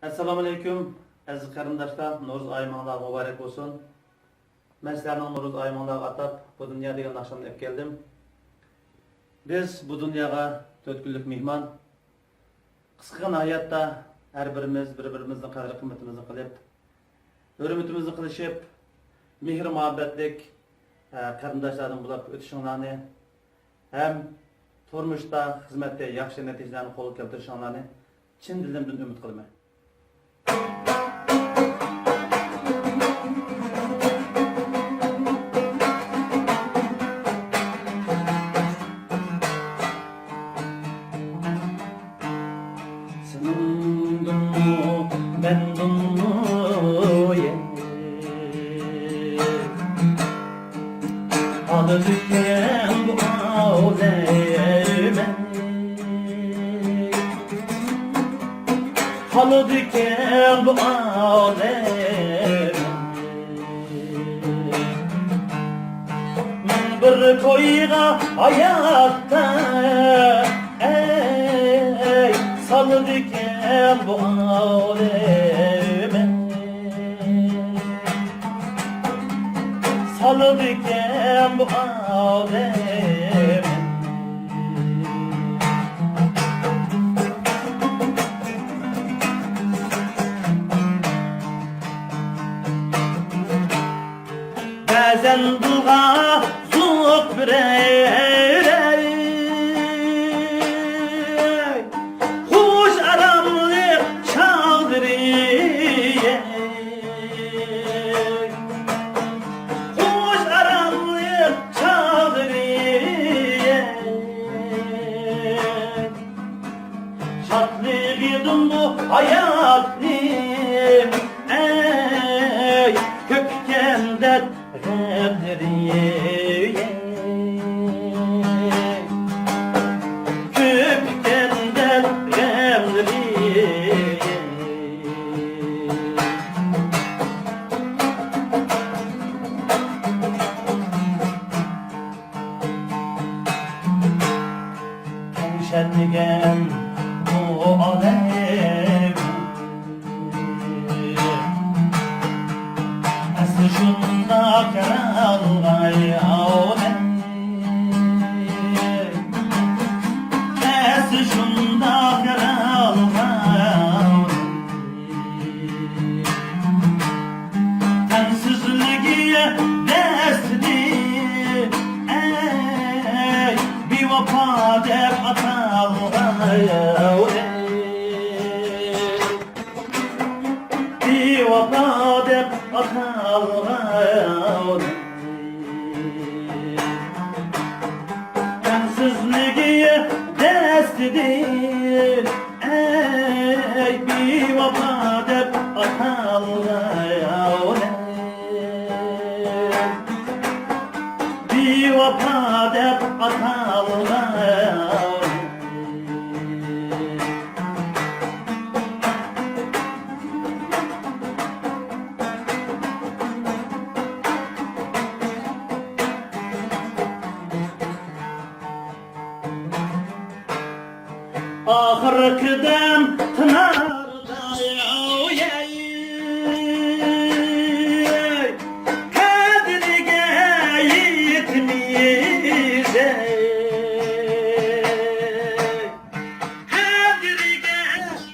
Assalamu alaikum aziz qarindoshlar, Nuruz aymonlar mübarek olsun. Ben sizlerden Nuruz aymonlar atab bu dünya degan akşamda hep geldim. Biz bu dünyaya 4 günlük mehman. Qisqa hayatda her birimiz bir-birimizning qadr qimmatimizni qilib, hurmatimizni qilishib, mehr muhabbetlik qarindoshlardan bo'lib o'tishinglarni hem turmushda, xizmatda yaxshi natijalarni qo'lga keltirishinglarni chin dilimdan umid qilaman. Alıdıkken bu aleme Alıdıkken bu aleme Men bir koyga hayatta ey Salıdıkken bu aleme Salıdıkken bu aleme Bazen dılga soğuk bir Hoş aramlık çaldırıyor Hoş aramlık çaldırıyor Şatlıyordum bu hayatım ey Kökkendet Remdiriye Kökkendet remdiriye Şenligen bu alem Aslı şunda karalgay alem Aslı şunda karalgay alem Tensizliğe destir ey Bir vapa dep atalgay alem Bir vapa dep atalgay Tensizliğe destidir ey bir vapa dep atalgay Bir vapa dep atalgay Ahırkı dem tınarda Kadriga yetmiyiz Kadriga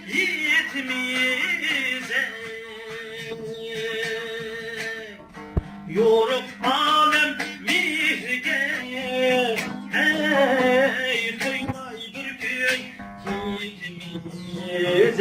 yetmiyiz Yoruk alem mihge ey Kıymay bir köy Gitmiyiz